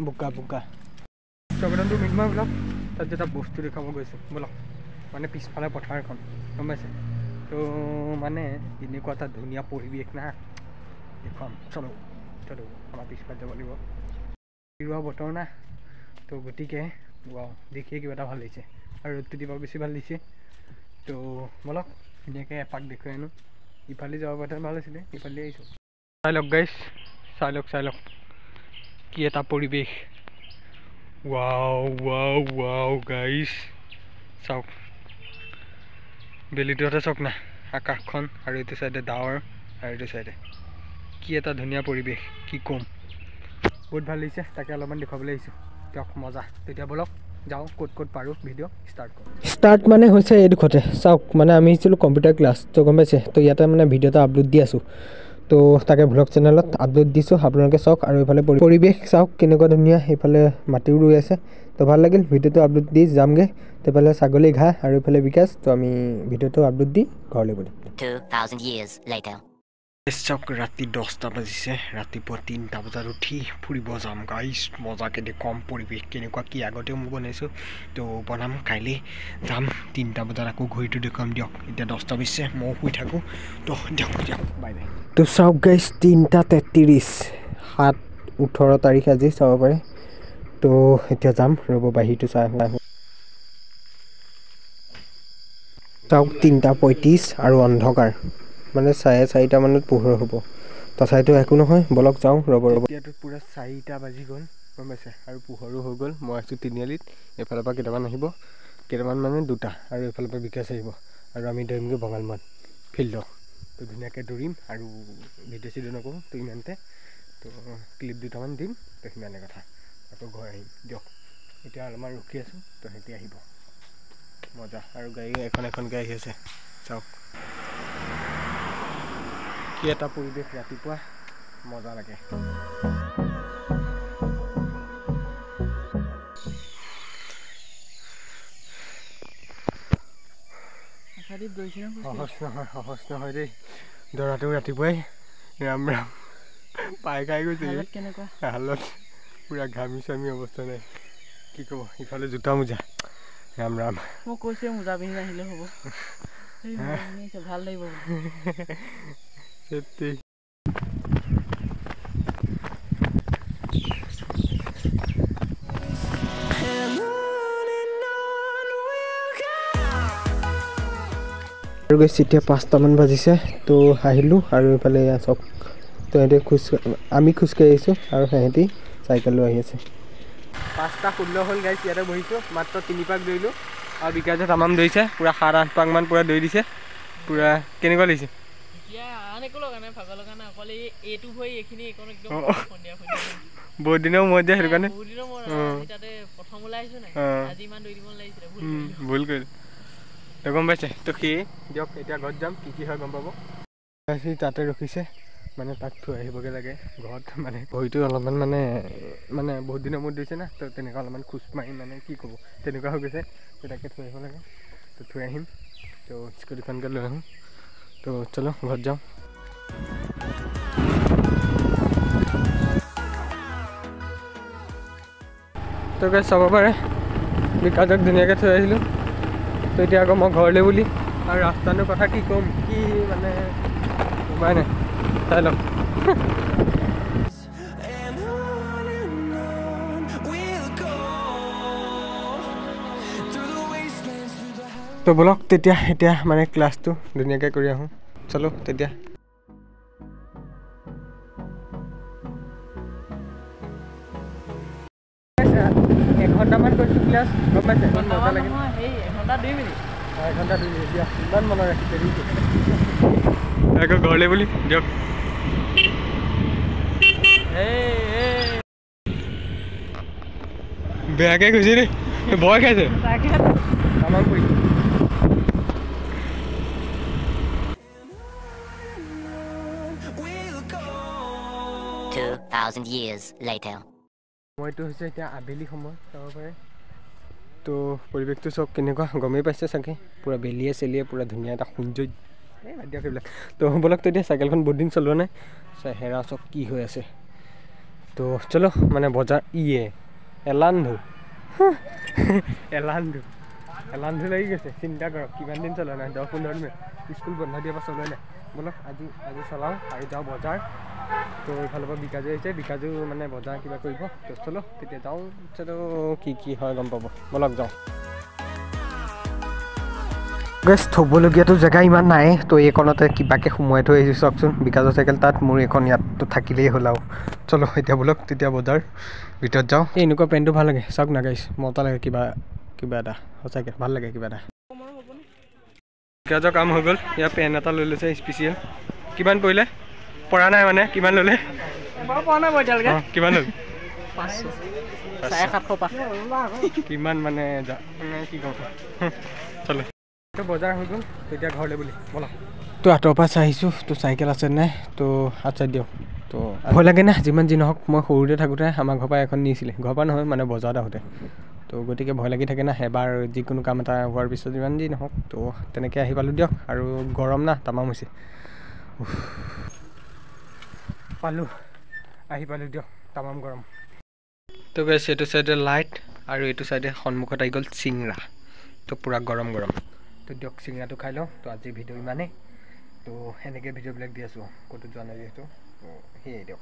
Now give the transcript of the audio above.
বোকা বোকা স্বাগতম মিনমা ব্লগ তাত এটা বস্তু দেখাব গৈছোঁ বলক মানে পিছফালে পথাৰখন গম পাইছে তো মানে এনেকুৱা এটা ধুনীয়া পৰিৱেশ না দেখুৱাম চলো চলো আমাৰ পিছফালে যাব লাগিব ৰোৱা বতৰ না তো গতিকে দেখিয়ে কিবা এটা ভাল লাগিছে আৰু ৰ'দটো দিব বেছি ভাল দিছে তো বলক ধুনীয়াকৈ এপাক দেখুৱাই আনো ইফালে যাব পৰা ভাল আছিলে ইফালে আহিছোঁ চাই লওক গাইছ চাই লওক কি এটা পৰিৱেশ ৱাও গাইছ চাওক বেলিটোতে চাওক না আকাশখন আৰু এইটো চাইডে ডাৱৰ আৰু এইটো চাইডে কি এটা ধুনীয়া পৰিৱেশ কি ক'ম বহুত ভাল লাগিছে তাকে অলপমান দেখুৱাবলৈ আহিছোঁ দিয়ক মজা তেতিয়া বলক যাওঁ ক'ত পাৰোঁ ভিডিঅ' ষ্টাৰ্ট মানে হৈছে এইডোখৰতে চাওক মানে আমি আহিছিলোঁ কম্পিউটাৰ ক্লাছ তো গম পাইছে তো ইয়াতে মানে ভিডিঅ' এটা আপলোড দি আছোঁ তো তাকে ভ্লগ চেনেলত আপলোড দিছোঁ আপোনালোকে চাওক আৰু এইফালে পৰিৱেশ চাওক কেনেকুৱা ধুনীয়া এইফালে মাটিও ৰুই আছে তো ভাল লাগিল ভিডিঅ'টো আপলোড দি যামগৈ এইফালে ছাগলী ঘাঁহ আৰু এইফালে বিকাশ তো আমি ভিডিঅ'টো আপলোড দি ঘৰলৈ গ'লোঁ 2000 years later চাওক ৰাতি 10টা বাজিছে ৰাতিপুৱা 3টা বজাত উঠি ফুৰিব যাম গাইছ মজাকৈ দেখুৱাম পৰিৱেশ কেনেকুৱা কি আগতেও মই বনাইছোঁ তো বনাম কাইলৈ যাম 3টা বজাত আকৌ ঘড়ীটো দেখুৱাম দিয়ক এতিয়া 10টা বাজিছে মই শুই থাকোঁ তো দিয়ক বাই বাই তো চাওক গাইছ 3:33 7/18 তাৰিখ আজি চাব পাৰে তো এতিয়া যাম ৰ'ব বাহিৰটো চাই আহোঁ চাওক 3:35 আৰু অন্ধকাৰ মানে 4:30 মানত পোহৰ হ'ব তথাপিতো একো নহয় বলক যাওঁ ৰ'ব এতিয়াতো পূৰা 4টা বাজি গ'ল গম পাইছে আৰু পোহৰো হৈ গ'ল মই আছোঁ তিনিআলিত এইফালৰ পৰা কেইটামান আহিব কেইটামান মানে 2টা আৰু এইফালৰ পৰা বিকাশ আহিব আৰু আমি দৌৰিমগৈ বঙালমৰাত ফিল্ডত তো ধুনীয়াকৈ দৌৰিম আৰু ভিডিঅ' চিডিঅ' নকৰোঁ তো ইমানতে তো ক্লিপ 2টামান দিম তো সিমানে কথা আকৌ ঘৰ আহিম দিয়ক এতিয়া অলপমান ৰখি আছোঁ তো সিহঁতি আহিব মজা আৰু গাড়ী এখনকৈ আহি আছে চাওক কি এটা পৰিৱেশ ৰাতিপুৱা মজা লাগে সহজ নহয় দেই দৌৰাটো ৰাতিপুৱাই ৰাম পাই খাই গৈছে হালত পূৰা ঘামি চামি অৱস্থা নাই কি ক'ব ইফালে জোতা মোজা ৰাম মই কৈছোঁ মোজা পিন্ধি আহিলে হ'ব ভাল লাগিব আৰু গৈছে এতিয়া 5টামান বাজিছে তো আহিলোঁ আৰু এইফালে চাওক তো সিহঁতে আমি খোজকাঢ়ি আহিছোঁ আৰু সিহঁতি চাইকেল লৈ আহি আছে 5:16 হ'ল গাইছ ইয়াতে বহিছোঁ মাত্ৰ 3 পাক দৌৰিলোঁ আৰু বিকাশে তামাম দৌৰিছে পূৰা 7-8 পাকমান পূৰা দৌৰি দিছে পূৰা কেনেকুৱা লাগিছে বহুত দিনৰ মূৰত যে সেইটো কাৰণে ভুল কৰিলোঁ তো গম পাইছে তো সেয়ে দিয়ক এতিয়া ঘৰত যাম কি হয় গম পাব তাতে ৰখিছে মানে তাক থৈ আহিবগৈ লাগে ঘৰত মানে ভৰিটো অলপমান মানে বহুত দিনৰ মূৰত দিছে না তো তেনেকুৱা অলপমান খোজ মাৰি মানে কি ক'ব তেনেকুৱা হৈ গৈছে তো তাকে থৈ আহিব লাগে তো থৈ আহিম তো স্কুটিখনকৈ লৈ আহোঁ তো চলো ঘৰত যাওঁ তো গাইছ চাব পাৰে বিকাশক ধুনীয়াকৈ থৈ আহিলোঁ তো এতিয়া আকৌ মই ঘৰলৈ বুলি আৰু ৰাস্তাটোৰ কথা কি ক'ম কি মানে উপায় নাই চাই লওক তো বলক তেতিয়া এতিয়া মানে ক্লাছটো ধুনীয়াকৈ কৰি আহোঁ চলো তেতিয়া এঘণ্টামান কৰিছোঁ ক্লাছ গম পাইছে মজা লাগিল 1 ঘণ্টা 2 মিনিট দিয়া ইমান মনত ৰাখিছে আকৌ ঘৰলৈ বুলি দিয়ক বেয়াকৈ গৈছে দেই ভয় খাইছে তামাম কৰিছে 2000 years later সময়টো হৈছে এতিয়া আবেলি সময় চাব পাৰে তো পৰিৱেশটো চাওক কেনেকুৱা গমেই পাইছে চাগে পূৰা বেলিয়ে চেলিয়ে পূৰা ধুনীয়া এটা সৌন্দৰ্য বাদ দিয়ক সেইবিলাক তো বলক তো এতিয়া চাইকেলখন বহুত দিন চলোৱা নাই হেৰা চাওক কি হৈ আছে তো চলো মানে বজাৰ এলান্ধু এলান্ধু লাগি গৈছে চিন্তা কৰক কিমান দিন চলোৱা নাই 10-15 মিনিট স্কুল বন্ধ দিয়াৰ পৰা চলোৱাই নাই ব'লক আজি চলাওঁ আৰু যাওঁ বজাৰ তো এইফালৰ পৰা বিকাজু আহিছে বিকাজু মানে বজাৰ কিবা কৰিব তো চলো তেতিয়া যাওঁ চলো কি হয় গম পাব ব'লক যাওঁ গেছ থ'বলগীয়াটো জেগা ইমান নাই তো এইকণতে কিবাকৈ সোমোৱাই থৈ আহিছোঁ চাওকচোন বিকাজৰ চাইকেল তাত মোৰ এইখন ইয়াততো থাকিলেই হ'ল আৰু চলো এতিয়া ব'লক তেতিয়া বজাৰ ভিতৰত যাওঁ এই এনেকুৱা পেণ্টটো ভাল লাগে চাওক না গাইছ মজা লাগে কিবা এটা সঁচাকৈ ভাল লাগে কিবা এটা বিকাজৰ কাম হৈ গ'ল ইয়াৰ পেণ্ট এটা লৈ লৈছে স্পেচিয়েল কিমান পৰিলে পৰা নাই মানে কিমান ল'লে কিমান হ'ল 750 কিমান মানে কি কওঁ চলো বজাৰ হৈ গ'ল তেতিয়া ঘৰলৈ বুলি ব'লা তো আঁতৰৰ পৰা চাই আহিছোঁ তো চাইকেল আছে নাই তো আচ্ছা দিয়ক তো ভয় লাগে না যিমান যি নহওক মই সৰুতে থাকোঁতে আমাৰ ঘৰৰ পৰা এখন নিছিলে ঘৰৰ পৰা নহয় মানে বজাৰত আহোঁতে তো গতিকে ভয় লাগি থাকে না এবাৰ যিকোনো কাম এটা হোৱাৰ পিছত যিমান যি নহওক তো তেনেকৈ আহি পালোঁ দিয়ক আৰু গৰম না তামাম হৈছে আহি পালোঁ দিয়ক তামাম গৰম তো গেছ এইটো চাইডে লাইট আৰু এইটো চাইডে সন্মুখত আহি গ'ল চিংৰা তো পূৰা গৰম তো দিয়ক চিংৰাটো খাই লওঁ তো আজি ভিডিঅ' ইমানেই তো সেনেকৈ ভিডিঅ'বিলাক দি আছোঁ ক'তো যোৱা নাই যিহেতু তো সেয়াই দিয়ক